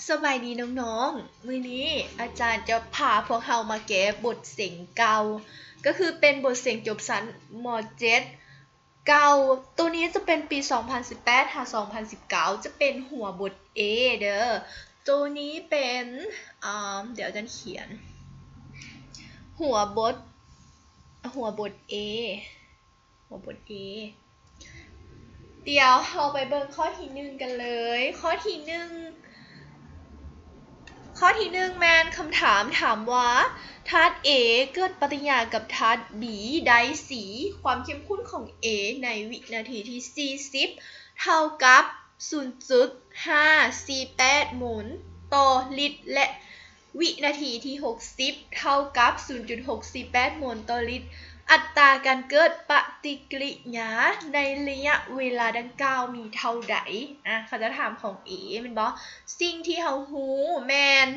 สบายดีน้องๆมื้อนี้อาจารย์จะพาพวกเรามาแก้บทเสียงเก่าก็คือเป็นบทเสียงจบชั้นม.7 เก่าตัวนี้จะเป็นปี 2018 หา 2019 จะเป็นหัวบท A เด้อตัวนี้เป็นเดี๋ยวอาจารย์เขียนหัวบท A หัวบท A เดี๋ยวเราไปเบิ่งข้อที่1กันเลยข้อที่1แมนคำถามถามว่าธาตุ A เกิดปฏิกิริยากับธาตุ B ไดสีความเข้มข้นของ A ในวินาทีที่40เท่ากับ 0.548 โมลต่อลิตรและวินาทีที่60เท่ากับ 0.648 โมลต่อลิตรอัตราการเกิดปฏิกิริยาในระยะเวลาดังกล่าวมีเท่าใดเขาจะถามของ A แม่นบ่สิ่งที่เราฮู้แม่น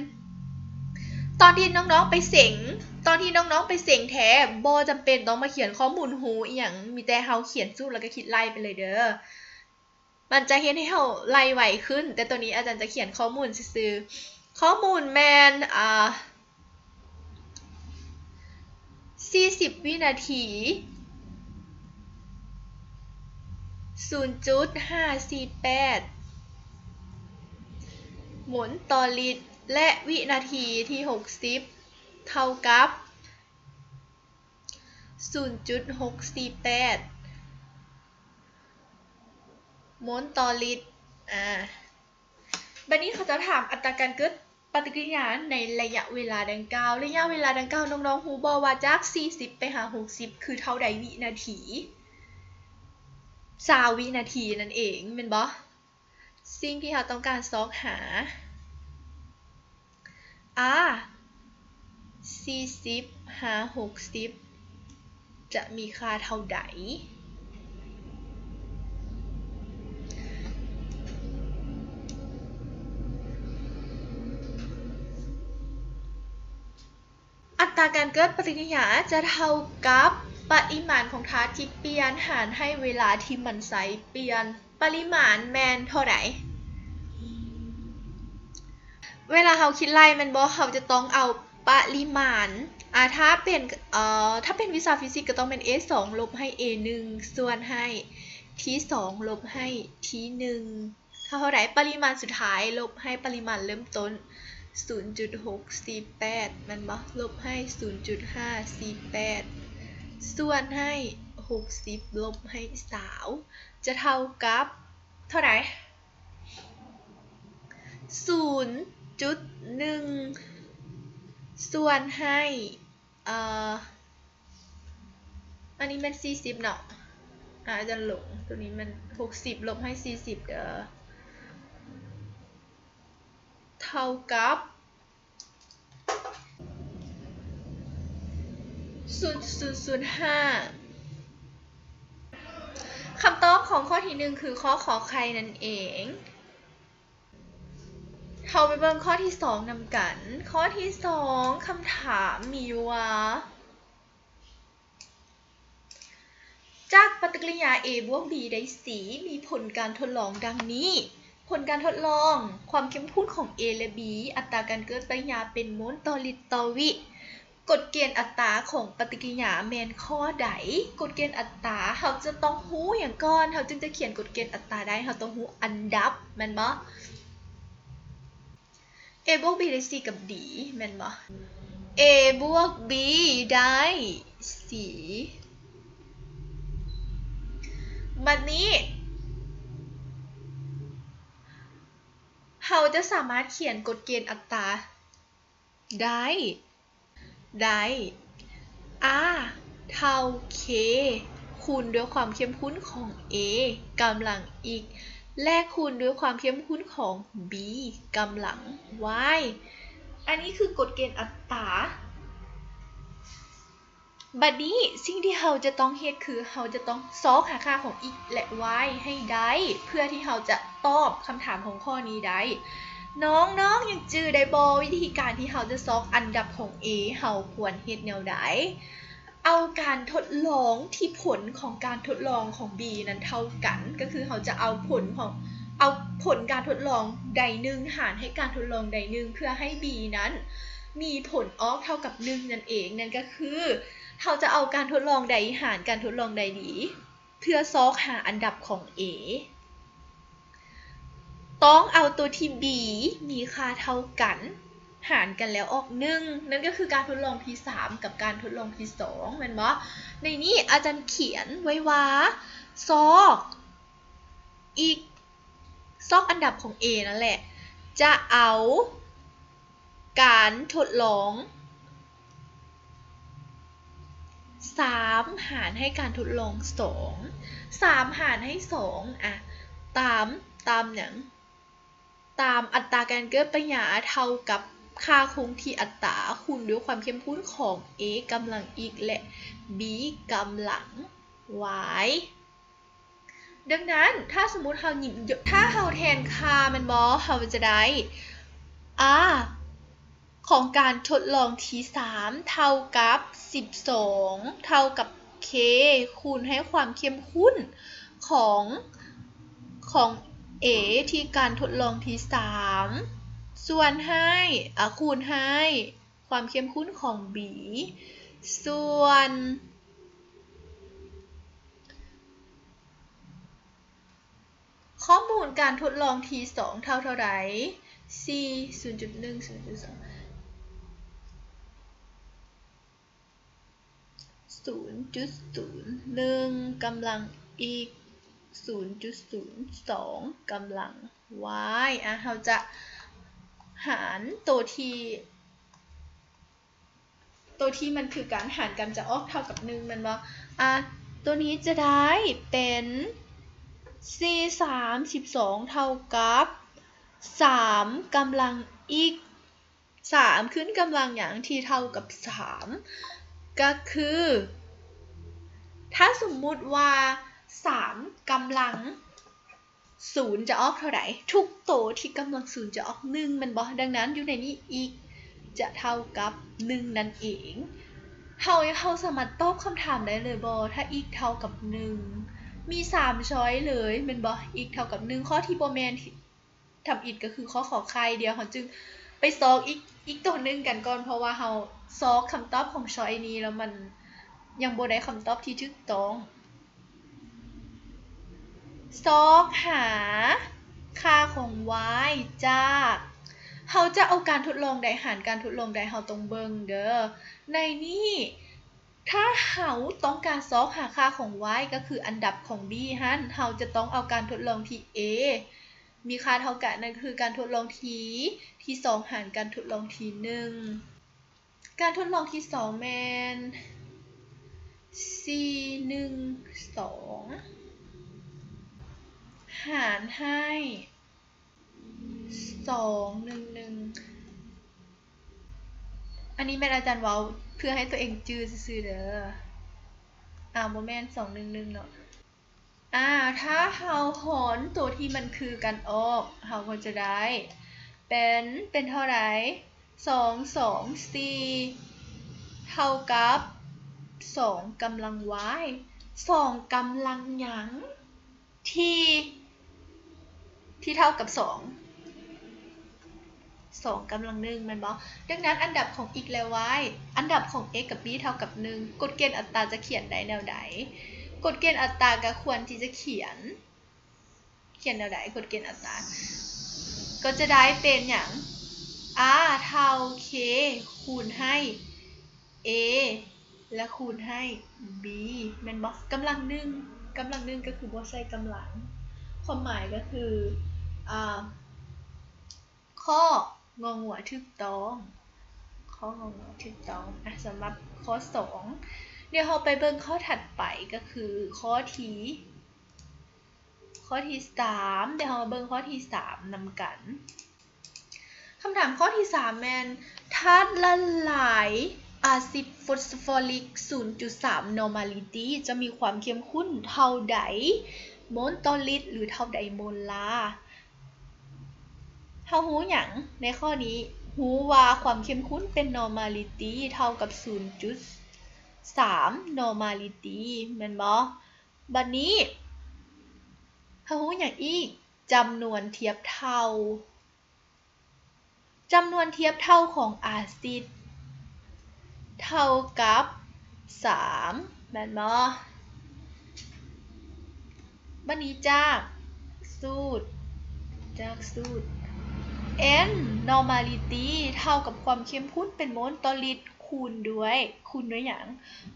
ตอนที่น้องๆไปเส็งแท้บ่จำเป็นต้องมาเขียนข้อมูลฮู้อีหยังมีแต่เราเขียนสูตรแล้วก็คิดไล่ไปเลยเด้อมันจะเฮ็ดให้เราไล่ไวขึ้นแต่ตัวนี้อาจารย์จะเขียนข้อมูลซื่อๆข้อมูลแม่น40 วินาที 0.548 โมลต่อลิตรและวินาทีที่60เท่ากับ 0.648 โมลต่อลิตรบัดนี้เขาจะถามอัตราการเกิดปฏิกิริยาในระยะเวลาดังกล่าวระยะเวลาดังกล่าวน้องๆฮู้บ่ว่าจาก40ไปหา60คือเท่าใดวินาที20วินาทีนั่นเองแม่นบ่สิ่งที่เราต้องการซอกหา40หา60จะมีค่าเท่าใดอัตราการเกิดปฏิกิริยาจะเท่ากับปริมาณของธาตุที่เปลี่ยนหารให้เวลาที่มันใช้เปลี่ยนปริมาณแม่นเท่าใดเวลาเราคิดไล่มันบ่เขาจะต้องเอาปริมาณถ้าเป็นวิชาฟิสิกส์ก็ต้องเป็น A2 ลบให้ A1 ส่วนให้ T2 ลบให้ T1 เท่าไหร่ปริมาณสุดท้ายลบให้ปริมาณเริ่มต้น 0.648 มันบ่ลบให้ 0.548 ส่วนให้60ลบให้20จะเท่ากับเท่าไหร่0.1 ส่วนให้อันนี้มัน40เนาะอาจารย์หลงตัวนี้มัน60ลบให้40เด้อเท่ากับ 0.005 คำตอบของข้อที่1คือข้อขอไข่นั่นเองเราไปเบิ่งข้อที่2นำกันข้อที่2คำถามมีว่าจากปฏิกิริยา A บวก B ไดสีมีผลการทดลองดังนี้ผลการทดลองความเข้มข้นของ A และ B อัตราการเกิดปฏิกิริยาเป็นโมลต่อลิตรต่อวิกฎเกณฑ์อัตราของปฏิกิริยาแม่นข้อใดกฎเกณฑ์อัตราเราจะต้องรู้อย่างก่อนเราจึงจะเขียนกฎเกณฑ์อัตราได้เราต้องรู้อันดับแม่นบ่A บวก B ได้4กับ D แม่นบ่ A บวก B ได้4บัดนี้เราจะสามารถเขียนกฎเกณฑ์อัตราได้ R เท่า K คูณด้วยความเข้มข้นของ A กำลังอีกและคูณด้วยความเข้มข้นของ B กำลัง Y อันนี้คือกฎเกณฑ์อัตราบัดนี้สิ่งที่เราจะต้องเฮ็ดคือเราจะต้องซอกหาค่าของ x และ y ให้ได้เพื่อที่เราจะตอบคำถามของข้อนี้ได้น้องๆยังจื้อได้บ่วิธีการที่เราจะซอกอันดับของ A เราควรเฮ็ดแนวใดเอาการทดลองที่ผลของการทดลองของ B นั้นเท่ากันก็คือเราจะเอาผลของ เอาผลการทดลองใดหนึ่งหารให้การทดลองใดหนึ่งเพื่อให้ b นั้นมีผลออกเท่ากับ1นั่นเองนั่นก็คือเราจะเอาการทดลองใดหารการทดลองใดดีเพื่อซอกหาอันดับของ a ต้องเอาตัวที่ b มีค่าเท่ากันหารกันแล้วออก1นั่นก็คือการทดลองที่3กับการทดลองที่2แม่นบ่ในนี้อาจารย์เขียนไว้ว่าซอกอันดับของ a นั่นแหละจะเอาการทดลอง3หารให้การทดลอง2 3หารให้2อะตามอย่างตามอัตราการเกิดปัญญาเท่ากับค่าคงที่อัตราคูณด้วยความเข้มข้นของ a กำลัง x และ b กำลัง y ดังนั้นถ้าสมมุติเราแทนค่ามันบ่เราจะได้ r ของการทดลองที่3เท่ากับ12เท่ากับ k คูณให้ความเข้มข้นของ a ที่การทดลองที่3ส่วนให้คูณให้ความเข้มข้นของ b ส่วนข้อมูลการทดลองที่2เท่าใด c 0.1 0.2 0.01 กำลัง x 0.02 กำลัง y เราจะหารตัวที่มันคือการหารกันจะออกเท่ากับ1มันบ่ตัวนี้จะได้เป็น c 32เท่ากับ3กำลัง x 3ขึ้นกำลังอย่างที่เท่ากับ3ก็คือถ้าสมมุติว่า3กำลัง0จะออกเท่าไหร่ทุกตัวที่กำลัง0จะออก1มันบ่ดังนั้นอยู่ในนี้ x จะเท่ากับ1นั่นเองเราสามารถตอบคำถามได้เลยบ่ถ้า x เท่ากับ1มี3ช้อยเลยแม่นบ่ x เท่ากับ1ข้อที่บ่แม่นทำอิฐก็คือข้อขอไข่เดียวเราจึงไปซอกอีกตัวหนึ่งกันก่อนเพราะว่าเราซอกคำตอบของช้อยนี้แล้วมันยังบ่ได้คำตอบที่ถูกต้องซอกหาค่าของ y จากเราจะเอาการทดลองใดหารการทดลองใดเราต้องเบิ่งเด้อในนี้ถ้าเราต้องการซอกหาค่าของ y ก็คืออันดับของ b เราจะต้องเอาการทดลองที่ a มีค่าเท่ากันนั่นคือการทดลองที่2หารการทดลองที่1การทดลองที่2แมน c 1 2หารให้2 1 1อันนี้แม่อาจารย์เว้าเพื่อให้ตัวเองจื้อซื่อๆเด้อบ่แม่น2 1 1เนาะถ้าเราหารตัวที่มันคือกันออกเราก็จะได้เป็นเท่าไหร่2 2 4เท่ากับ2กำลัง y 2กำลังหยังที่เท่ากับ2กำลัง1มันบ่ดังนั้นอันดับของ x และ y อันดับของ x กับ b เท่ากับ1กฎเกณฑ์อัตราจะเขียนได้แนวใดกฎเกณฑ์อัตราก็ควรที่จะเขียนแนวใดกฎเกณฑ์อัตราก็จะได้เป็นอย่าง r เท่า k คูณให้ a และคูณให้ b แม่นบ่กำลัง1ก็คือบ่ใส่กำลังความหมายก็คือข้ององูถูกต้องข้ององูถูกต้องสำหรับข้อ2เดี๋ยวเราไปเบิ่งข้อถัดไปก็คือข้อที่3เดี๋ยวเรามาเบิ่งข้อที่3นำกันคำถามข้อที่3แม่นธาตุละลายอาซิดฟอสฟอริก 0.3 normality จะมีความเข้มข้นเท่าใดโมลต่อลิตรหรือเท่าใดโมลลาร์เราฮู้หยังในข้อนี้ฮู้ว่าความเข้มข้นเป็น normality เท่ากับ 0.3 normality แม่นบ่บัดนี้เราฮู้หยังอีก จำนวนเทียบเท่าจำนวนเทียบเท่าของอาซิดเท่ากับ3แม่นบ่บัดนี้จากสูตรn normality เท่ากับความเข้มข้นเป็นโมลต่อลิตรคูณด้วยหยัง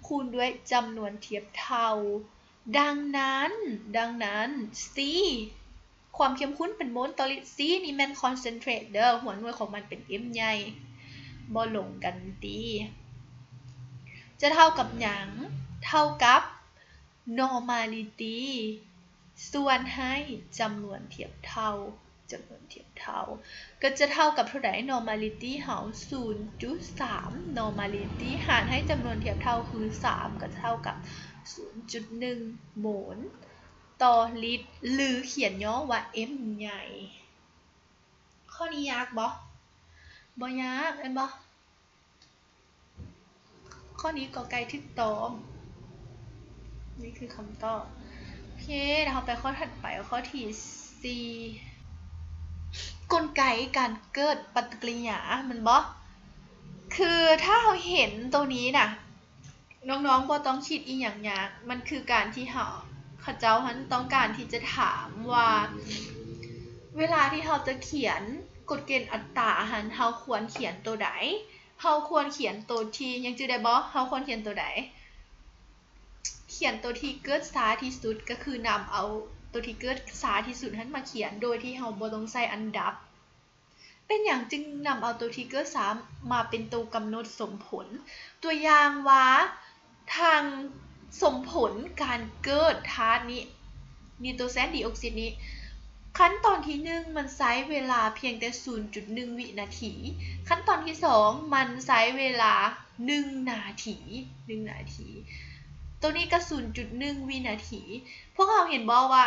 คูณด้วยจำนวนเทียบเท่าดังนั้น C ความเข้มข้นเป็นโมลต่อลิตร C นี่แม่น concentrate เด้อหัวหน่วยของมันเป็น M ใหญ่บ่ลงกันติจะเท่ากับหยังเท่ากับ normality ส่วนให้จำนวนเทียบเท่าก็จะเท่ากับเท่าไหร่ normality เฮา 0.3 normality หารให้จำนวนเทียบเท่าคือ3ก็จะเท่ากับ 0.1 โมลต่อลิตรหรือเขียนย่อว่า M ใหญ่ข้อนี้ยากบ่ยากเห็นบ่ข้อนี้กอไก่ถูกต้องนี่คือคำตอบโอเคเดี๋ยวเราไปข้อถัดไปข้อที่4กลไกการเกิดปฏิกิริยามันบ่คือถ้าเราเห็นตัวนี้น่ะน้องๆบ่ต้องคิดอีหยังยากมันคือการที่เขาเจ้าต้องการที่จะถามว่าเวลาที่เราจะเขียนกฎเกณฑ์อัตราเราควรเขียนตัวใดเราควรเขียนตัวที่ยังจื้อได้บ่เราควรเขียนตัวใดเขียนตัวที่เกิดช้าที่สุดก็คือนำเอาตัวที่เกิดช้าที่สุดมาเขียนโดยที่เราบ่ต้องใส่อันดับเป็นอย่างจึงนำเอาตัวที่เกิดช้ามาเป็นตัวกำหนดสมผลตัวอย่างว่าทางสมผลการเกิดธาตุนี้นิโตรเจนไดออกไซด์นี้ขั้นตอนที่1มันใช้เวลาเพียงแต่ 0.1 วินาทีขั้นตอนที่2มันใช้เวลา1นาทีตัวนี้ก็ 0.1 วินาทีพวกเราเห็นบ่ว่า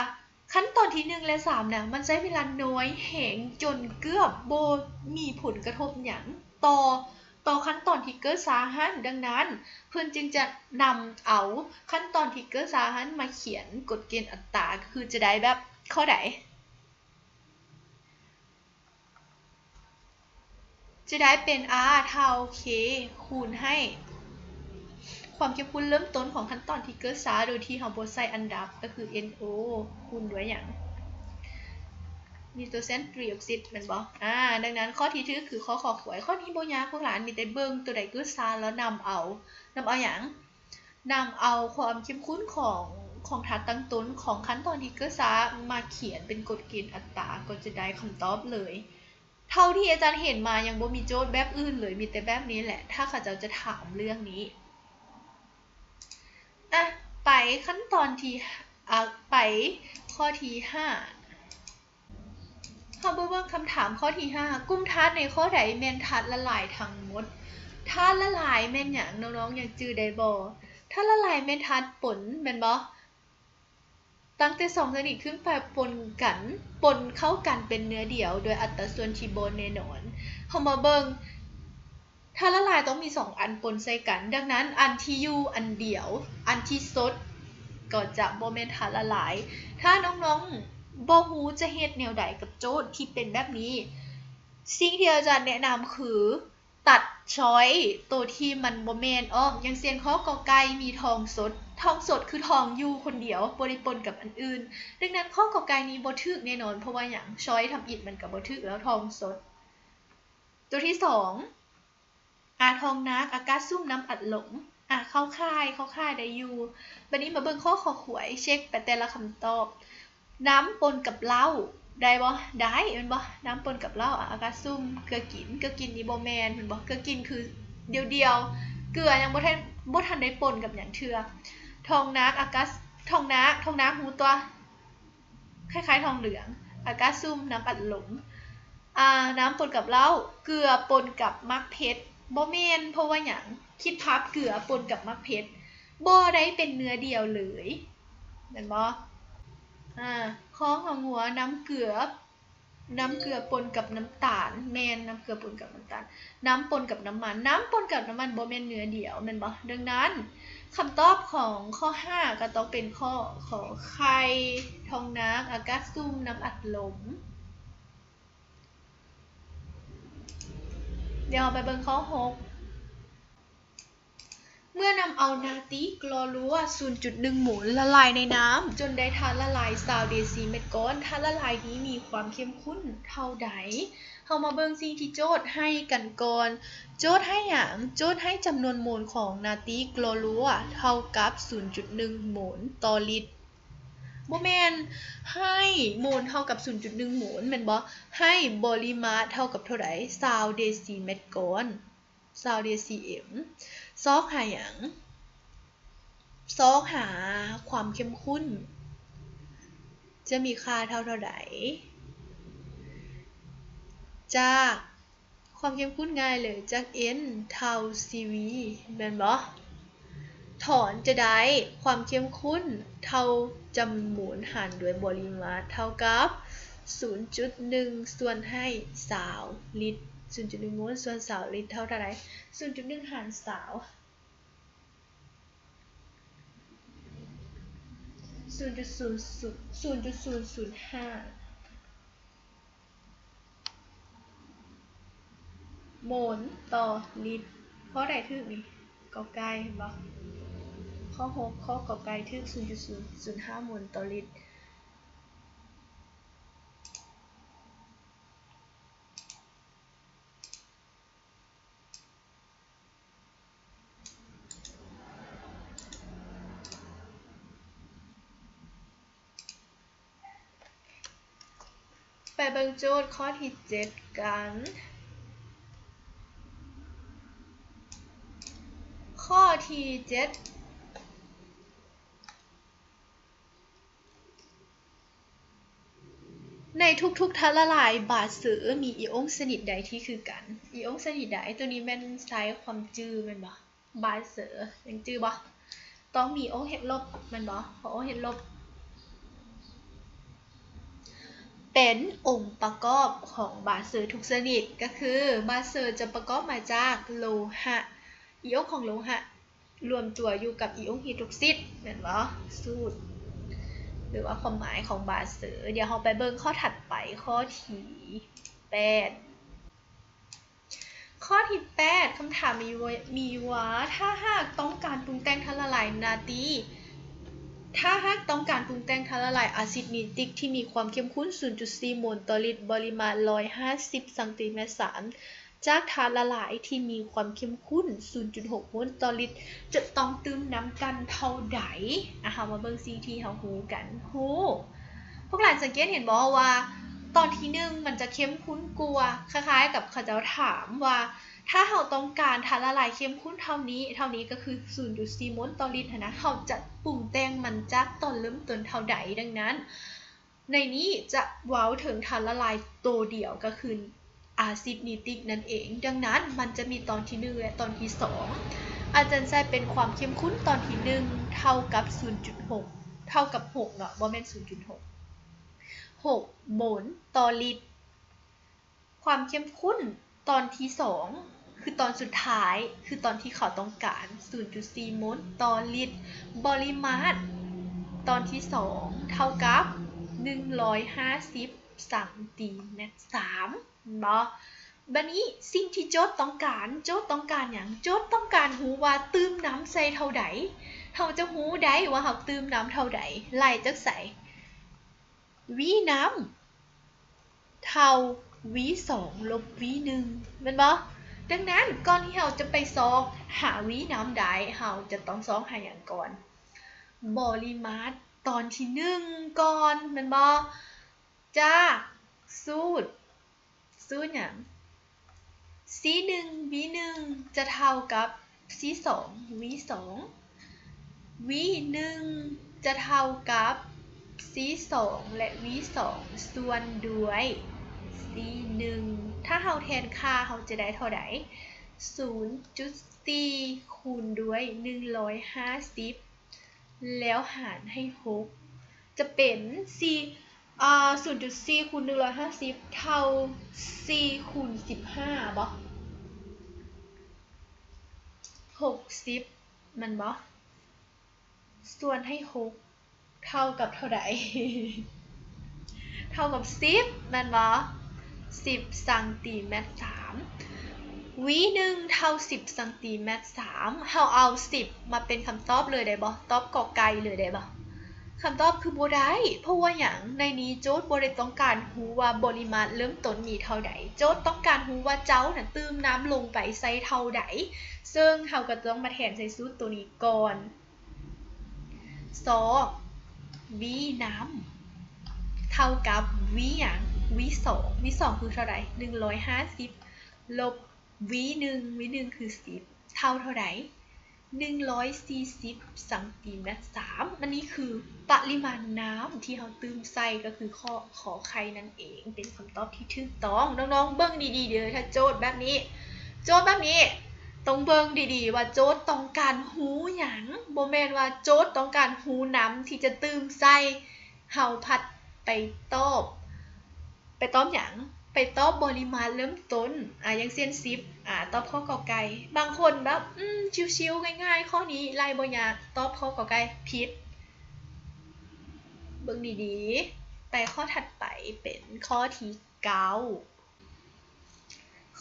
ขั้นตอนที่1และ3น่ะมันใช้เวลาน้อยแหงจนเกือบบ่มีผลกระทบหยังต่อขั้นตอนที่เกิดช้าดังนั้นเพิ่นจึงจะนำเอาขั้นตอนที่เกิดช้ามาเขียนกฎเกณฑ์อัตราคือจะได้แบบข้อใดจะได้เป็น R เท่า K คูณให้ความเข้มข้นเริ่มต้นของขั้นตอนที่เกิดช้าโดยที่เราบ่ใส่อันดับก็คือ NO คูณด้วยหยังนิโตรเจนไดออกไซด์แม่นบ่ดังนั้นข้อที่1คือข้อขอขวยข้อนี้บ่ยากพวกหลานมีแต่เบิ่งตัวใดเกิดช้าแล้วนำเอาหยังนำเอาความเข้มข้นของธาตุตั้งต้นของขั้นตอนที่เกิดช้ามาเขียนเป็นกฎเกณฑ์อัตราก็จะได้คำตอบเลยเท่าที่อาจารย์เห็นมายังบ่มีโจทย์แบบอื่นเลยมีแต่แบบนี้แหละถ้าเขาจะถามเรื่องนี้ไปขั้นตอนที่ไปข้อที่5เราเบิ่งคำถามข้อที่5กลุ่มธาตุในข้อใดแม่นธาตุละลายทั้งหมดธาตุละลายแม่นหยังน้องๆยังจื้อได้บ่ธาตุละลายแม่นธาตุปนแม่นบ่ตั้งแต่2ชนิดขึ้นไปปนเข้ากันเป็นเนื้อเดียวโดยอัตราส่วนที่บ่แน่นอนเฮามาเบิ่งธาตุละลายต้องมี2อันปนใส่กันดังนั้นอันที่อยู่อันเดียวอันที่สดก็จะบ่แม่นธาตุละลายถ้าน้องๆบ่ฮู้จะเฮ็ดแนวใดกับโจทย์ที่เป็นแบบนี้สิ่งที่อาจารย์แนะนำคือตัดช้อยตัวที่มันบ่แม่นออกอย่างเช่นข้อกอไก่มีทองสดคือทองอยู่คนเดียวบ่ได้ปนกับอันอื่นดังนั้นข้อกอไก่นี้บ่ถูกแน่นอนเพราะว่าหยังช้อยทำอิฐมันก็บ่ถูกแล้วทองสดตัวที่2ทองนักอากาศซุ่มน้ำอัดลมเข้าค่ายได้อยู่บัดนี้มาเบิ่งข้อขอขวยเช็คไปแต่ละคำตอบน้ำปนกับเหล้าได้บ่ได้แม่นบ่น้ำปนกับเหล้าอากาศซุ่มเกลือกินนี่บ่แม่นแม่นบ่เกลือกินคือเดียวเกลือยังบ่ทันได้ปนกับหยังเทื่อทองนักอากาศทองนักหูตัวคล้ายๆทองเหลืองอากาศซุ่มน้ำอัดลมน้ำปนกับเหล้าเกลือปนกับมักเพชรบ่แม่นเพราะว่าหยังคิดภาพเกลือปนกับมักเพชรบ่ได้เป็นเนื้อเดียวเลยแม่นบ่ข้อของหัวน้ำเกลือ น้ำเกลือปนกับน้ำตาลแม่นน้ำเกลือปนกับน้ำตาลน้ำปนกับน้ำมันน้ำปนกับน้ำมันบ่แม่นเนื้อเดียวแม่นบ่ดังนั้นคำตอบของข้อ5ก็ต้องเป็นข้อขอไข่ทองนางอากาศซุ่มน้ำอัดลมเดี๋ยวไปเบิ่งข้อ6เมื่อนำเอานาติกลอรัว 0.1 โมลละลายในน้ำจนได้ธาตุละลาย20 เดซิเมตรก้อนธาตุละลายนี้มีความเข้มข้นเท่าใดเฮามาเบิ่งสิ่งที่โจทย์ให้กันก่อนโจทย์ให้หยังโจทย์ให้จำนวนโมลของนาติกลอรัวเท่ากับ 0.1 โมลต่อลิตรบ่แม่นให้โมลเท่ากับ 0.1 โมลแม่นบ่ให้ปริมาตรเท่ากับเท่าใด20 เดซิเมตรก้อน20 เดซิเอ็มซอกหาหยังซอกหาความเข้มข้นจะมีค่าเท่าใดจากความเข้มข้นง่ายเลยจาก n เท่า cv แม่นบ่ถอนจะได้ความเข้มข้นเท่าจำนวนหารด้วยปริมาตรเท่ากับ 0.1 ส่วนให้20ลิตร 0.1 โมลส่วน20ลิตรเท่าใด 0.1 หาร20 0.005 โมลต่อลิตรข้อใดถูกนี่กอไก่เห็นบ่ข้อ6ข้อกอไก่ถูก 0.005 โมลต่อลิตรไปเบิ่งโจทย์ข้อที่7กันข้อที่7ในทุกๆธาตุละลายบาดเสือมีอิโอนชนิดใดที่คือกันอิโอนชนิดใดตัวนี้แม่นใช้ความจื้อแม่นบ่บาดเสือยังจื้อบ่ต้องมีโอเฮ็ดลบแม่นบ่เพราะโอเฮ็ดลบเป็นองค์ประกอบของบาดเซอร์ทุกชนิดก็คือบาดเซอร์จะประกอบมาจากโลหะอิโอนของโลหะรวมตัวอยู่กับอิโอนไฮดรอกซิดแม่นบ่สูตรหรือว่าความหมายของบาดเซอร์เดี๋ยวเราไปเบิ่งข้อถัดไปข้อที่8ข้อที่8คำถามมีว่าถ้าหากต้องการปรุงแต่งธาตุละลายนาตรีถ้าหากต้องการปรุงแต่งธาตุละลายอะซิดนิตริกที่มีความเข้มข้น 0.4 โมลต่อลิตรปริมาณ150 ซม3จากธาตุละลายที่มีความเข้มข้น 0.6 โมลต่อลิตรจะต้องเติมน้ำกันเท่าใดเฮามาเบิ่งสิ่งที่เฮาฮู้กันพวกหลานสังเกตเห็นบ่ว่าตอนที่1มันจะเข้มข้นกว่าคล้ายๆกับเขาจะถามว่าถ้าเราต้องการธาตุละลายเข้มข้นเท่านี้ก็คือ 0.4 โมลต่อลิตรนะเราจะปรุงแต่งมันจากตอนเริ่มต้นเท่าใดดังนั้นในนี้จะเว้าถึงธาตุละลายตัวเดียวก็คืออะซิดนิตริกนั่นเองดังนั้นมันจะมีตอนที่1และตอนที่2อาจารย์ใช้เป็นความเข้มข้นตอนที่1เท่ากับ 0.6 เท่ากับ6เนาะบ่แม่น 0.6 6 โมลต่อลิตรความเข้มข้นตอนที่2คือตอนสุดท้ายคือตอนที่เขาต้องการ 0.4 โมลต่อลิตรปริมาตรตอนที่2เท่ากับ150ซัมติเมตร3บ่บัดนี้สิ่งที่โจทย์ต้องการหยังโจทย์ต้องการรู้ว่าตื่มน้ำใส่เท่าใดเฮาจะรู้ได้ว่าเฮาตื่มน้ำเท่าใดไล่จักไสวิน้ำเท่าv2 ลบ v1 แม่นบ่ดังนั้นก่อนที่เราจะไปซอกหาvน้ำได้เราจะต้องซอกหาหยังก่อนปริมาตรตอนที่1ก่อนแม่นบ่จากสูตรหยัง c1 v1 จะเท่ากับ c2 v2 v1 จะเท่ากับ c2 และ v2 ส่วนด้วย c1 ถ้าเราแทนค่าเราจะได้เท่าใด 0.4 คูณด้วย150แล้วหารให้6จะเป็น 0.4 คูณ 150เท่า4คูณ15บ่60มันบ่ส่วนให้6เท่ากับเท่าใด เท่ากับ10มันบ่10เซนติเมตร3วิหนึ่งเท่า10เซนติเมตร3เฮาเอา10มาเป็นคำตอบเลยได้บ่ตอบกอไก่เลยได้บ่คำตอบคือบ่ได้เพราะว่าหยังในนี้โจทย์บ่ได้ต้องการรู้ว่าปริมาตรเริ่มต้นมีเท่าใดโจทย์ต้องการรู้ว่าเจ้าน่ะตื่มน้ำลงไปใส่เท่าใดซึ่งเฮาก็ต้องมาแทนใส่สูตรตัวนี้ก่อน2วิน้ำเท่ากับวิหยังวิ2คือเท่าใด150ลบวิ1คือ10เท่าใด140เซนติเมตร3อันนี้คือปริมาณน้ำที่เราตื่มใส่ก็คือขอไข่นั่นเองเป็นคำตอบที่ถูกต้องน้องๆเบิ่งดีๆเด้อถ้าโจทย์แบบนี้ต้องเบิ่งดีๆว่าโจทย์ต้องการรู้หยังบ่แม่นว่าโจทย์ต้องการรู้น้ำที่จะตื่มใส่เฮาพัดไปตอบหยังไปตอบบริมาณเริ่มต้นอย่างเช่น10ตอบข้อกอไก่บางคนแบบชิวๆง่ายๆข้อนี้ไล่บ่ยากตอบข้อกอไก่ผิดเบิ่งดีๆไปข้อถัดไปเป็นข้อที่9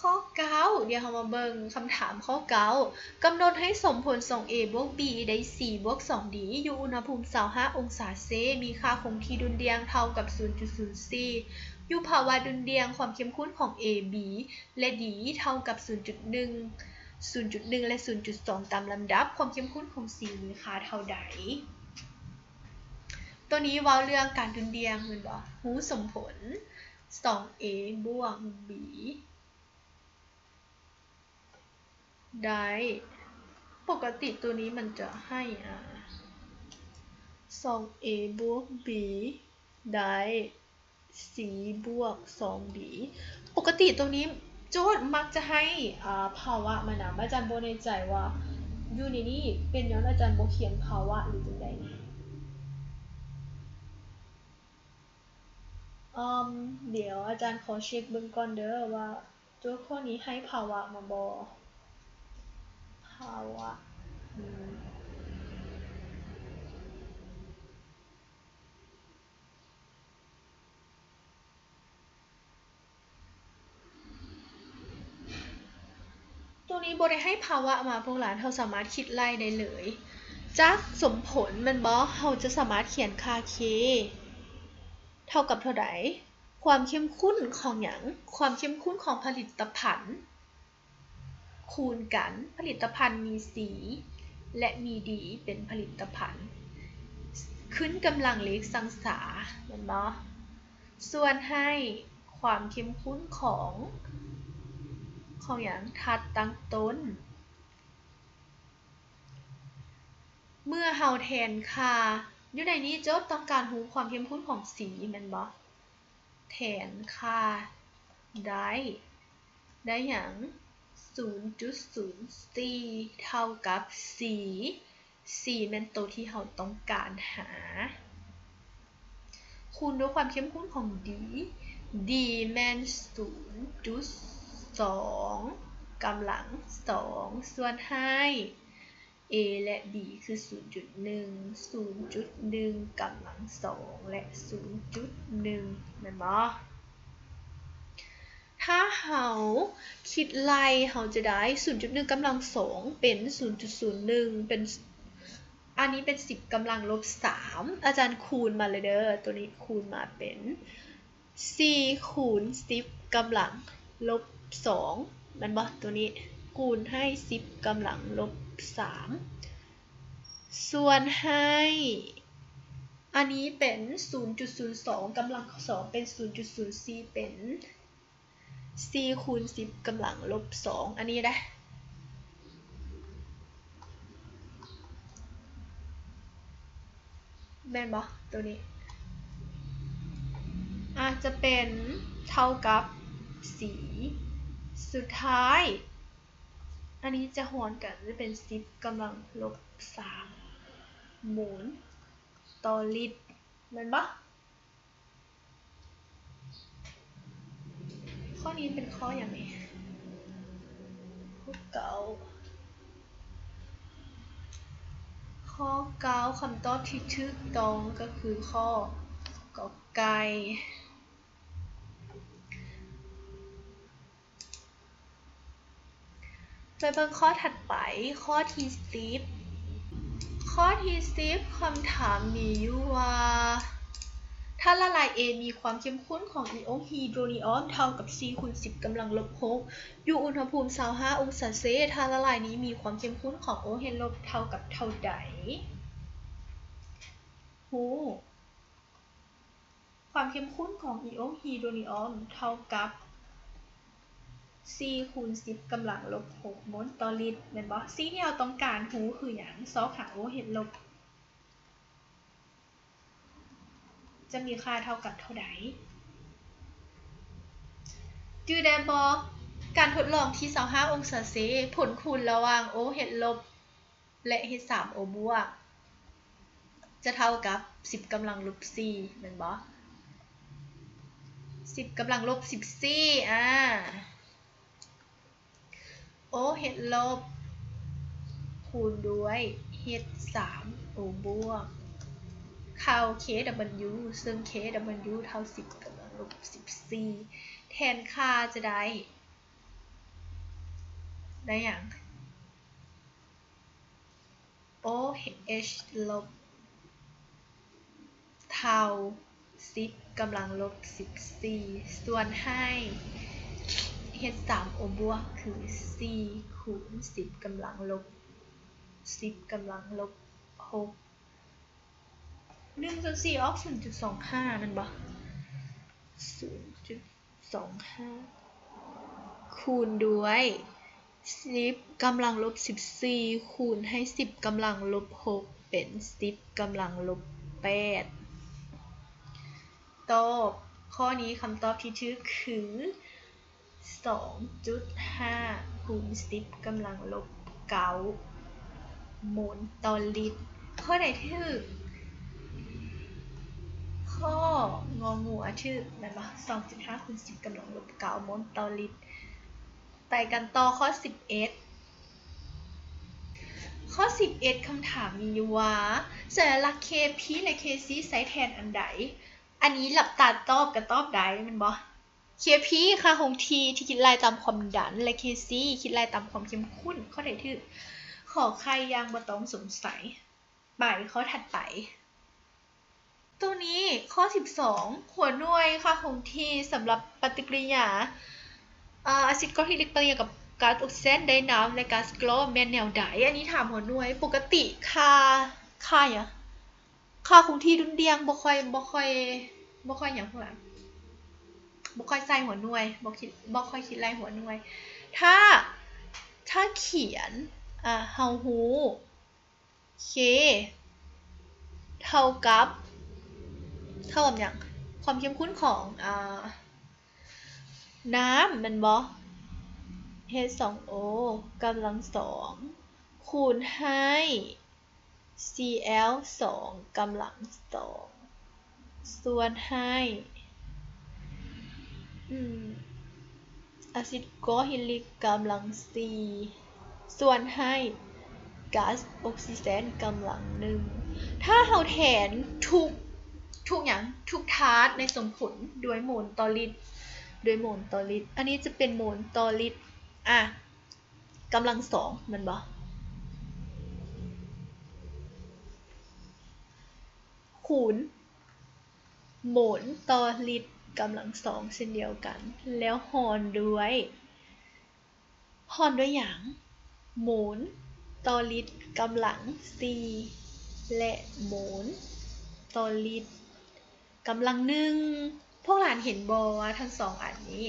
ข้อ9เดี๋ยวเรามาเบิ่งคำถามข้อ9กำหนดให้สมผล 2a บวก b ได้ c บวก 2d อยู่อุณหภูมิ25องศาเซมีค่าคงที่ดุลเดียงเท่ากับ 0.04 อยู่ภาวะดุลเดียงความเข้มข้นของ a b และ d เท่ากับ 0.1 และ 0.2 ตามลำดับความเข้มข้นของ c มีค่าเท่าใดตัวนี้เว้าเรื่องการดุลเดียงแม่นบ่รู้สมผล 2a บวก bได้ปกติตัวนี้มันจะให้ 2a บวก b ได้ c บวก 2d ปกติตัวนี้โจทย์มักจะให้ภาวะมันนะอาจารย์บ่แน่ใจว่าอยู่ในนี้เป็นย้อนอาจารย์บ่เขียนภาวะหรือจังใดเดี๋ยวอาจารย์ขอเช็คเบิ่งก่อนเด้อว่าโจทย์ข้อนี้ให้ภาวะมาบ่ภาวะตัวนี้บ่ได้ให้ภาวะมาพวกหลานเราสามารถคิดไล่ได้เลยจากสมผลแม่นบ่เราจะสามารถเขียนค่า k เท่ากับเท่าใดความเข้มข้นของหยังความเข้มข้นของผลิตภัณฑ์คูณกันผลิตภัณฑ์มี C และมี D เป็นผลิตภัณฑ์ขึ้นกำลังเล็กสังสาแม่นบ่ส่วนให้ความเข้มข้นของหยังธาตุตั้งต้นเมื่อเฮาแทนค่าอยู่ในนี้โจทย์ต้องการรู้ความเข้มข้นของสีแม่นบ่แทนค่าได้หยัง 0.04 เท่ากับ 4แม่นตัวที่เฮาต้องการหาคูณด้วยความเข้มข้นของ D แม่น 0.2 กำลัง2ส่วนให้ A และ B คือ 0.1 กำลัง2และ 0.1 แม่นบ่ถ้าเฮาคิดไล่เฮาจะได้ 0.1 กำลัง2เป็น 0.01 เป็นอันนี้เป็น10กำลังลบ3อาจารย์คูณมาเลยเด้อตัวนี้คูณมาเป็น4คูณ10กำลังลบ2มันบ่ตัวนี้คูณให้10กำลังลบ3ส่วนให้อันนี้เป็น 0.02 กำลัง2เป็น 0.04 เป็น4คูณ10กำลังลบ2อันนี้ได้แม่นบ่ตัวนี้อาจจะเป็นเท่ากับ4สุดท้ายอันนี้จะหารกันจะเป็น10กำลังลบ3โมลต่อลิตรแม่นบ่ ข้อนี้เป็นข้ออย่างไรข้อเก้าคำตอบที่ถูกต้องก็คือข้อกอไก่ไปเบิ่งข้อถัดไปข้อที่10ข้อที่10คำถามมีอยู่ว่าถ้าละลาย A มีความเข้มข้นของอิโอนฮีโดรนีออนเท่ากับ C คูณ 10 กำลังลบ 6 อยู่อุณหภูมิ 25 องศาเซลเซียสถ้าละลายนี้มีความเข้มข้นของ OH ลบเท่ากับเท่าใดความเข้มข้นของอิโอนฮีโดรนีออนเท่ากับ C คูณ 10 กำลังลบ 6 โมลต่อลิตรแม่นบ่ C ที่เราต้องการคือหยังซอกหา OH ลบจะมีค่าเท่ากับเท่าใดจื้อได้บ่การทดลองที่ 25 องศาเซลเซียสผลคูณระหว่าง OH ลบและ H3O บวกจะเท่ากับ 10 กำลังลบ 4แม่นบ่10 กำลังลบ 14OH ลบคูณด้วย H3O บวกเข้า KW ซึ่ง KW เท่า 10 กำลังลบ 14แทนค่าจะได้อย่าง OH ลบเท่า 10 กำลังลบ 14ส่วนให้ H3O บวกคือ 4 คูณ 10 กำลังลบ 10 กำลังลบ 6 1/4 ออก 0.25 นั่นบ่ 0.25 คูณด้วย10 กำลังลบ 14 คูณให้ 10 กำลังลบ 6 เป็น 10 กำลังลบ 8 ตอบข้อนี้คำตอบที่ถูกคือ 2.5 คูณ 10 กำลังลบ 9 โมลต่อลิตรข้อไหนถูกข้ององูถูกแม่นบ่ 2.5 คูณ 10 กำลังลบ 9 โมลต่อลิตรไปกันต่อข้อ 11 ข้อ 11 คำถามมีว่าสัญลักษณ์ Kp และ Kc ใช้แทนอันใดอันนี้หลับตาตอบก็ตอบได้แม่นบ่ Kp ค่าคงที่ที่คิดลายตามความดันและ Kc คิดลายตามความเข้มข้นข้อใดถูกขอใครยังบ่ต้องสงสัยไปข้อถัดไปตัวนี้ข้อ 12 หัวหน่วยค่าคงที่สำหรับปฏิกิริยาอะซิดกรอฮิลิกปฏิกิริยากับก๊าซออกซิเจนได้น้ำและก๊าซกรอแม่นแนวใดอันนี้ถามหัวหน่วยปกติค่าหยังค่าคงที่ดุลเดียงบ่ค่อยหยังพุ่นล่ะบ่ค่อยใส่หัวหน่วยบ่ค่อยคิดลายหัวหน่วยถ้าเขียนเฮาฮู้ K เท่ากับหยังความเข้มข้นของน้ำแม่นบ่ H2O กำลัง2คูณให้ Cl 2กำลัง2ส่วนให้อะซิดกรอฮิลิกกำลัง4ส่วนให้ก๊าซออกซิเจนกำลัง1ถ้าเฮาแทนทุกหยังทุกธาตุในสมผลด้วยโมลต่อลิตรอันนี้จะเป็นโมลต่อลิตรกำลัง2แม่นบ่คูณโมลต่อลิตรกำลัง2เช่นเดียวกันแล้วหารด้วยหยังโมลต่อลิตรกำลัง4และโมลต่อลิตรกำลัง1พวกหลานเห็นบ่ว่าทั้ง2อันนี้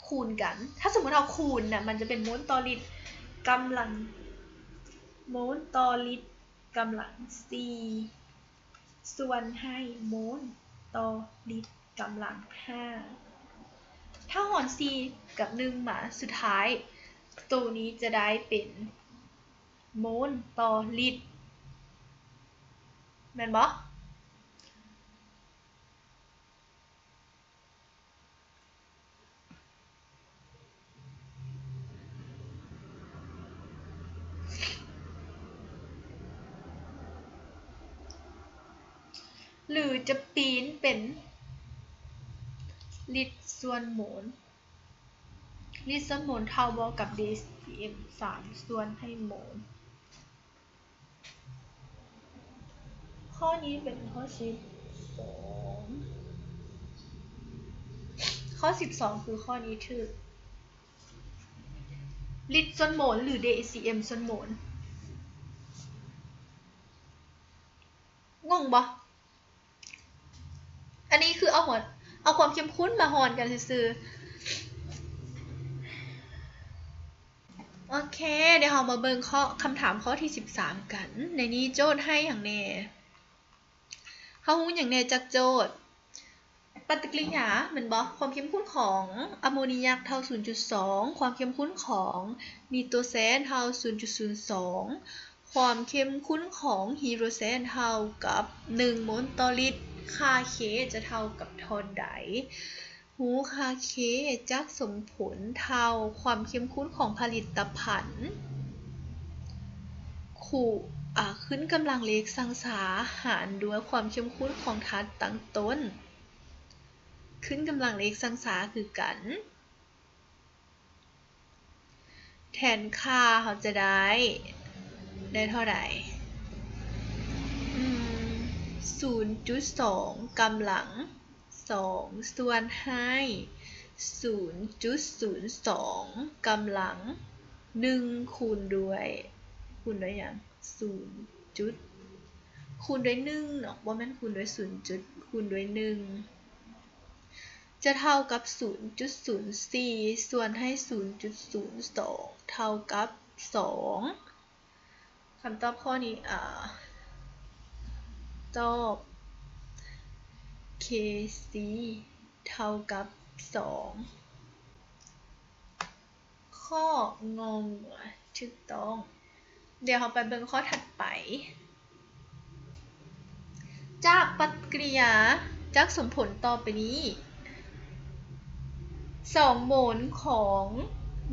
คูณกันถ้าสมมุติเราคูณน่ะมันจะเป็นโมลต่อลิตรกำลัง4ส่วนให้โมลต่อลิตรกำลัง5ถ้าหาร4กับ1มาสุดท้ายตัวนี้จะได้เป็นโมลต่อลิตรแม่นบ่ รือจะปีนเป็นลิตรส่วนโมลลิตรส่วนโมลเท่าบ่กับ dcm 3 ส่วนให้โมลข้อนี้เป็นข้อ12ข้อ12คือข้อนี้ถูกลิตรส่วนโมลหรือ dcm ส่วนโมลงงบ่อันนี้คือเอาความเข้มข้นมาหอนกันซื่อโอเคเดี๋ยวเรามาเบิ่งคำถามข้อที่13กันในนี้โจทย์ให้อย่างแน่เฮาฮู้อย่างแน่จากโจทย์ปฏิกิริยาเหมือนบ่ความเข้มข้นของอะโมเนียเท่า 0.2 ความเข้มข้นของนิโตรเซนเท่า 0.02 ความเข้มข้นของฮีโดรเซนเท่ากับ1โมลต่อลิตรค่า K จะเท่ากับเท่าใดหูค่า K จากสมผลเท่าความเข้มข้นของผลิตภัณฑ์ขึ้นกำลังเลขสังสาหารด้วยความเข้มข้นของธาตุตั้งต้นขึ้นกำลังเลขสังสาคือกันแทนค่าเขาจะได้เท่าไหร่0.2 กำลัง2ส่วนให้ 0.02 กำลัง1คูณด้วยอย่าง0คูณด้วย1เนาะบ่แม่นคูณด้วย0คูณด้วย1จะเท่ากับ 0.04 ส่วนให้ 0.02 เท่ากับ2คำตอบข้อนี้ตอบ KC เท่ากับ2ข้องงถูกต้องเดี๋ยวเราไปเบิ่งข้อถัดไปจากปฏิกิริยาจากสมผลต่อไปนี้2โมลของ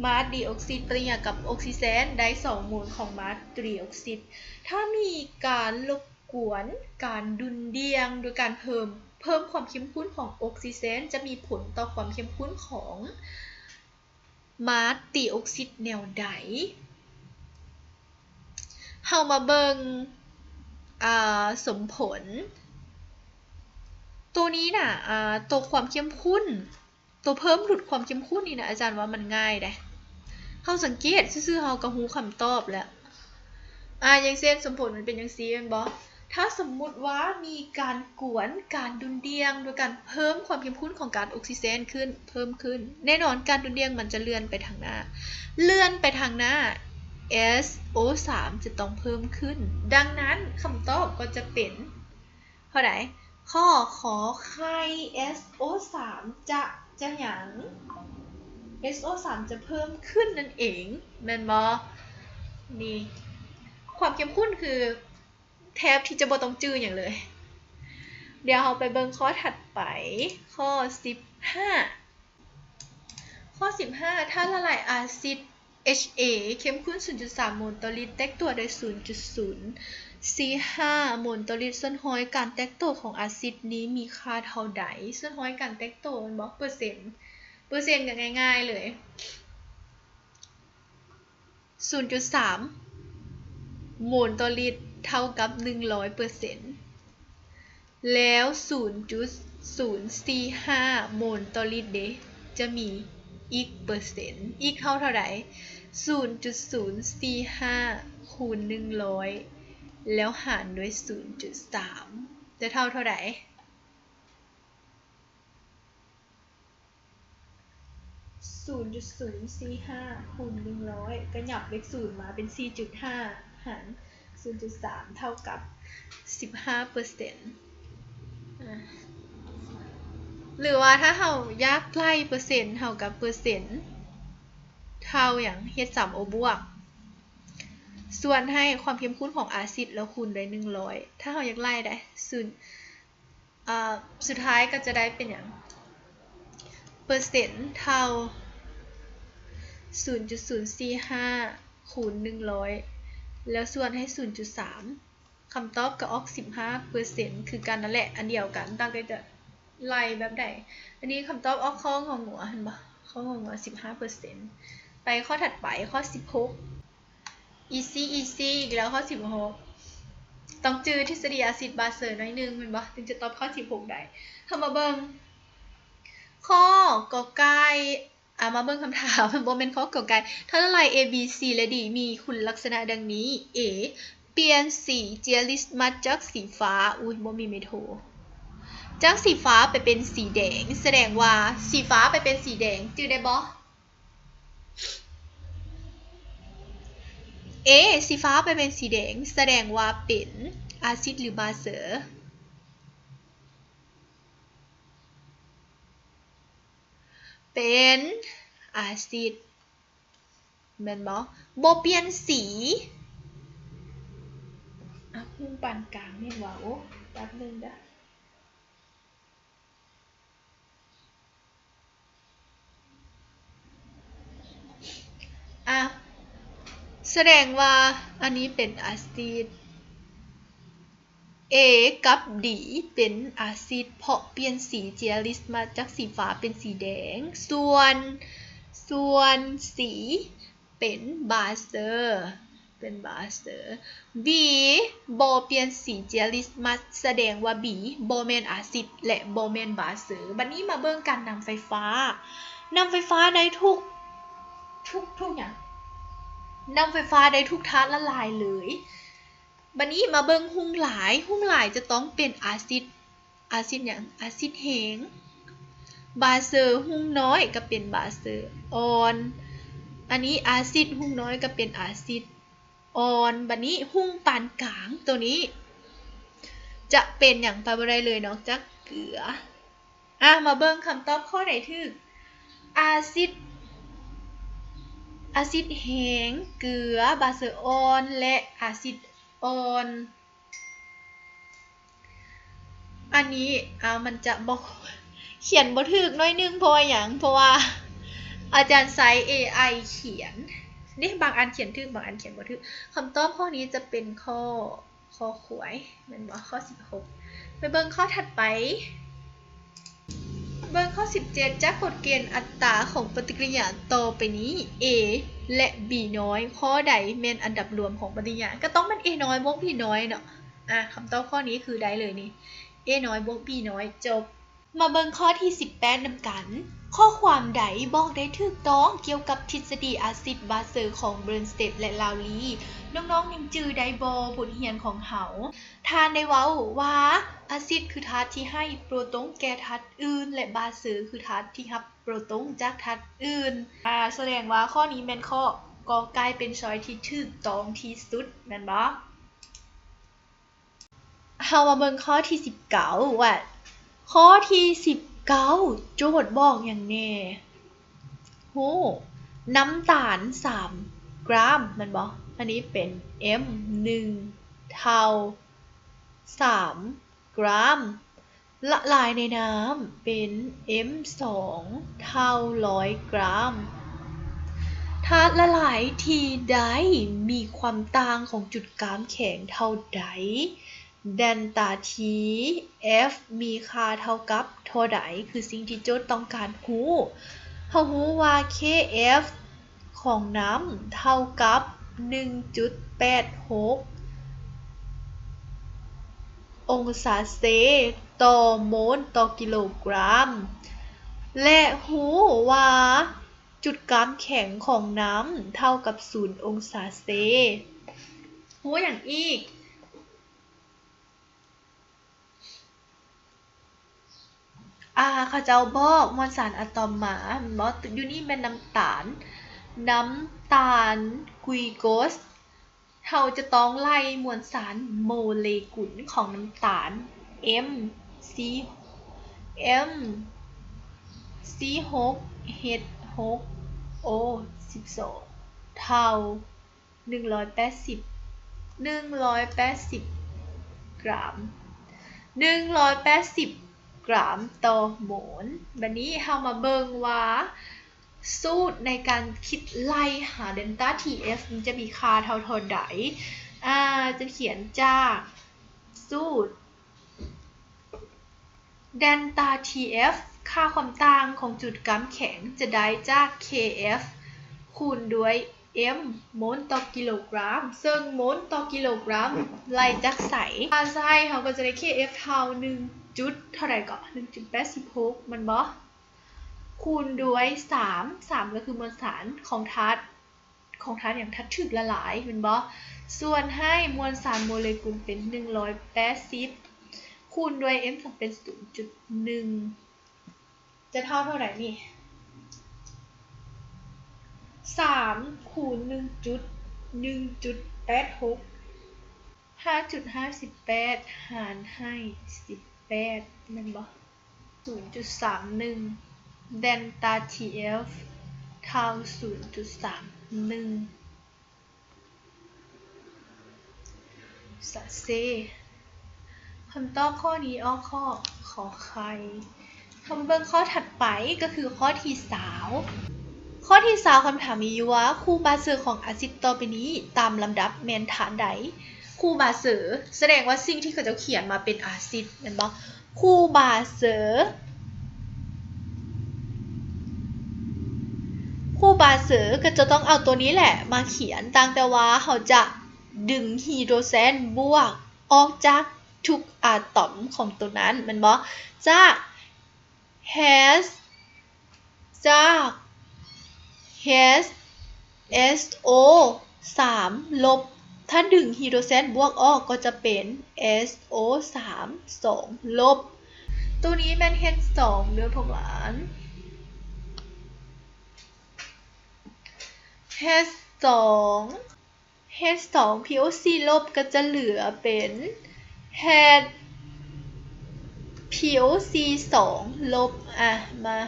มาสไดออกไซด์ปฏิกิริยากับออกซิเจนได้2โมลของมาสไดออกไซด์ถ้ามีการรบกวนการดุลเดียงโดยการเพิ่มความเข้มข้นของออกซิเจนจะมีผลต่อความเข้มข้นของมาสไดออกไซด์แนวใดเฮามาเบิ่งสมผลตัวนี้น่ะตัวความเข้มข้นตัวเพิ่มลดความเข้มข้นนี่นะอาจารย์ว่ามันง่ายเด้เฮาสังเกตซื่อๆเฮาก็รู้คำตอบแล้วอย่างเช่นสมผลมันเป็นจังซี่แม่นบ่ถ้าสมมุติว่ามีการกวนการดุลเดียงโดยการเพิ่มความเข้มข้นของก๊าซออกซิเจนเพิ่มขึ้นแน่นอนการดุลเดียงมันจะเลื่อนไปทางหน้าSO3 จะต้องเพิ่มขึ้นดังนั้นคำตอบก็จะเป็นเท่าไหร่ข้อขอไข่ SO3 จะหยัง SO3 จะเพิ่มขึ้นนั่นเองแม่นบ่นี่ความเข้มข้นคือแทบที่จะบ่ต้องจื้ออย่างเลยเดี๋ยวเราไปเบิ่งข้อถัดไปข้อ15ถ้าละลายอาซิด HA เข้มข้น 0.3 โมลต่อลิตรแตกตัวได้ 0.045 โมลต่อลิตรส่วนห้อยการแตกตัวของอาซิดนี้มีค่าเท่าใดส่วนห้อยการแตกตัวมันบอกเปอร์เซ็นต์กันง่ายๆเลย 0.3 โมลต่อลิตรเท่ากับ 100% แล้ว 0.045 โมลต่อลิตรจะมีอีกเปอร์เซ็นต์อีกเท่าไหร่ 0.045 คูณ 100 แล้วหารด้วย 0.3 จะเท่าไหร่0.045 คูณ 100 ก็หยับเลข0มาเป็น 4.5 หาร 0.3 เท่ากับ 15% หรือว่าถ้าเราอยากไล่เปอร์เซ็นต์เท่ากับเปอร์เซ็นต์เท่าอย่างเฮ็ด3 O บวกส่วนให้ความเข้มข้นของอาซิดแล้วคูณด้วย100ถ้าเราอยากไล่ได้สุดท้ายก็จะได้เป็นอย่างเปอร์เซ็นต์เท่า 0.045 คูณ 100แล้วส่วนให้ 0.3 คำตอบก็ออก 15% คือกันนั่นแหละอันเดียวกันตั้งแต่จะไล่แบบใดอันนี้คำตอบออกข้อของหัวเห็นปะข้อของหัว 15% ไปข้อถัดไปข้อ 16 easy อีกแล้วข้อ 16 ต้องจื้อทฤษฎีอาซิดบาเซอร์หน่อยนึงเห็นปะถึงจะตอบข้อ 16 ได้ทำมาเบิ่งข้อกอไก่มาเบิ่งคำถามโมเมนต์ข้อกอไก่ถ้าละลาย A B C และ D มีคุณลักษณะดังนี้ A เปลี่ยนสีเจียลิสมาจากสีฟ้าบ่มีเมโทรจากสีฟ้าไปเป็นสีแดงแสดงว่าสีฟ้าไปเป็นสีแดงจื้อได้บ่ A สีฟ้าไปเป็นสีแดงแสดงว่าเป็นอาซิดหรือบาเซอร์เป็นอาซิดแม่นบ่เปลี่ยนสีหุ้มปานกลางแม่นว่าโอ้แป๊บนึงเด้อแสดงว่าอันนี้เป็นอาซิด A กับ D เป็นอาซิดเพราะเปลี่ยนสีเจียลิสมาจากสีฟ้าเป็นสีแดงส่วนสีเป็นบาเซอร์B บ่เปลี่ยนสีเจียลิสมาแสดงว่า B บ่แม่นอาซิดและบ่แม่นบาเซอร์บัดนี้มาเบิ่งการนำไฟฟ้าได้ทุกอย่างนำไฟฟ้าได้ทุกธาตุละลายเลยบัดนี้มาเบิ่งหุ้งหลายจะต้องเป็นอาซิดหยังอาซิดแห้งบาเซอร์หุ้งน้อยก็เป็นบาเซอร์อ่อนอันนี้อาซิดหุ้งน้อยก็เป็นอาซิดอ่อนบัดนี้หุ้งปานกลางตัวนี้จะเป็นอย่างไปบ่ได้เลยนอกจากเกลือมาเบิ่งคำตอบข้อไหนถูกอาซิดแห้งเกลือบาเซอร์อ่อนและอาซิดอ่อนอันนี้มันจะบอกเขียนบ่ถูกน้อยนึงเพราะว่าอาจารย์ไซส์ AI เขียนนี่บางอันเขียนถูกบางอันเขียนบ่ถูกคำตอบข้อนี้จะเป็นข้อขวยแม่นบ่ข้อ 16 ไปเบิ่งข้อถัดไปเบิ่งข้อ 17จากกฎเกณฑ์อัตราของปฏิกิริยาต่อไปนี้ A และ B น้อยข้อใดแม่นอันดับรวมของปฏิกิริยาก็ต้องเป็น A น้อยบวก B น้อยเนาะคำตอบข้อนี้คือได้เลยนี่ A น้อยบวก B น้อยจบมาเบิ่งข้อที่ 18 นำกันข้อความใดบอกได้ถูกต้องเกี่ยวกับทฤษฎีอาซิดบาเซอร์ของเบิร์นสเตดและลาวลีน้องๆยังจื้อได้บ่บทเรียนของเฮาทานได้เว้าว่าอาซิดคือธาตุที่ให้โปรตอนแก่ธาตุอื่นและบาเซอร์คือธาตุที่รับโปรตอนจากธาตุอื่นแสดงว่าข้อนี้แม่นข้อกอไก่เป็นช้อยที่ถูกต้องที่สุดแม่นบ่เฮามาเบิ่งข้อที่ 19 ว่าข้อที่ 19 โจทย์บอกอย่างแน่น้ำตาล 3 กรัมแม่นบ่อันนี้เป็น M 1 เท่า 3 กรัมละลายในน้ำเป็น M 2 เท่า 100 กรัมธาตุละลายทีใดมีความต่างของจุดกามแข็งเท่าใดเดลต้า T F มีค่าเท่ากับเท่าใดคือสิ่งที่โจทย์ต้องการรู้เฮารู้ว่า KF ของน้ำเท่ากับ 1.86 องศาเซต่อโมลต่อกิโลกรัมและรู้ว่าจุดกามแข็งของน้ำเท่ากับ 0 องศาเซรู้อย่างอีกเขาเจ้าบอกมวลสารอะตอมมาบ่อยู่นี่เป็นน้ำตาลกลูโคสเฮาจะต้องไล่มวลสารโมเลกุลของน้ำตาล M6H6O12 เท่า180 กรัมต่อโมลบัดนี้เฮามาเบิ่งว่าสูตรในการคิดไล่หาเดลต้า TF มันจะมีค่าเท่าใดจะเขียนจาก สูตร delta TF ค่าความต่างของจุดกำแข็งจะได้จาก KF คูณด้วย m โมลต่อกิโลกรัมซึ่งโมลต่อกิโลกรัมไล่จากใสถ้าใส่เขาก็จะได้ KF เท่า1จุดเท่าไหร่ก่อน 1.86 มันบ่คูณด้วย3ก็คือมวลสารของธาตุอย่างธาตุถึกละลายมันบ่ส่วนให้มวลสารโมเลกุลเป็น180คูณด้วย m เป็น 0.1 จะเท่าไหร่นี่3คูณ 1.86 5.58 หารให้18นั่นบ่ 0.31 delta TF เท่า 0.31 สะเซคำตอบข้อนี้ออกข้อขอไข่คำเบิ่งข้อถัดไปก็คือข้อที่20ข้อที่20คำถามมีอยู่ว่าคู่บาเซอร์ของอาซิดต่อไปนี้ตามลำดับแมนฐานใดคู่บาเซอร์แสดงว่าสิ่งที่เขาจะเขียนมาเป็นอาซิดแม่นบ่คู่บาเซอร์ก็จะต้องเอาตัวนี้แหละมาเขียนตั้งแต่ว่าเขาจะดึงไฮโดรเจนบวกออกจากทุกอะตอมของตัวนั้นแม่นบ่จาก SO 3 ลบถ้าดึงไฮโดรเจนบวกออกก็จะเป็น SO 3 2 ลบตัวนี้แม่น H2 เด้อพวกหลาน H2 POC ลบก็จะเหลือเป็น POC 2 ลบมา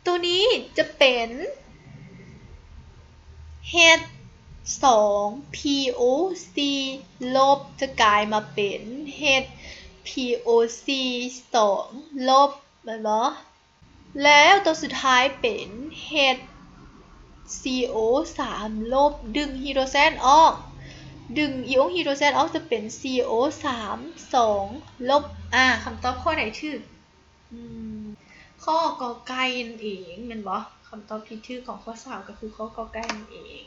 ตัวนี้จะเป็น H2 POC ลบจะกลายมาเป็น HPOC 2 ลบมันบ่แล้วตัวสุดท้ายเป็น HCO 3 ลบดึงไฮโดรเจนออกดึงอิออนไฮโดรเจนออกจะเป็น CO 3 2 ลบคำตอบข้อไหนถูกข้อกอไก่นั่นเองแม่นบ่คำตอบที่ถูกของข้อ3ก็คือข้อกอไก่นั่นเอง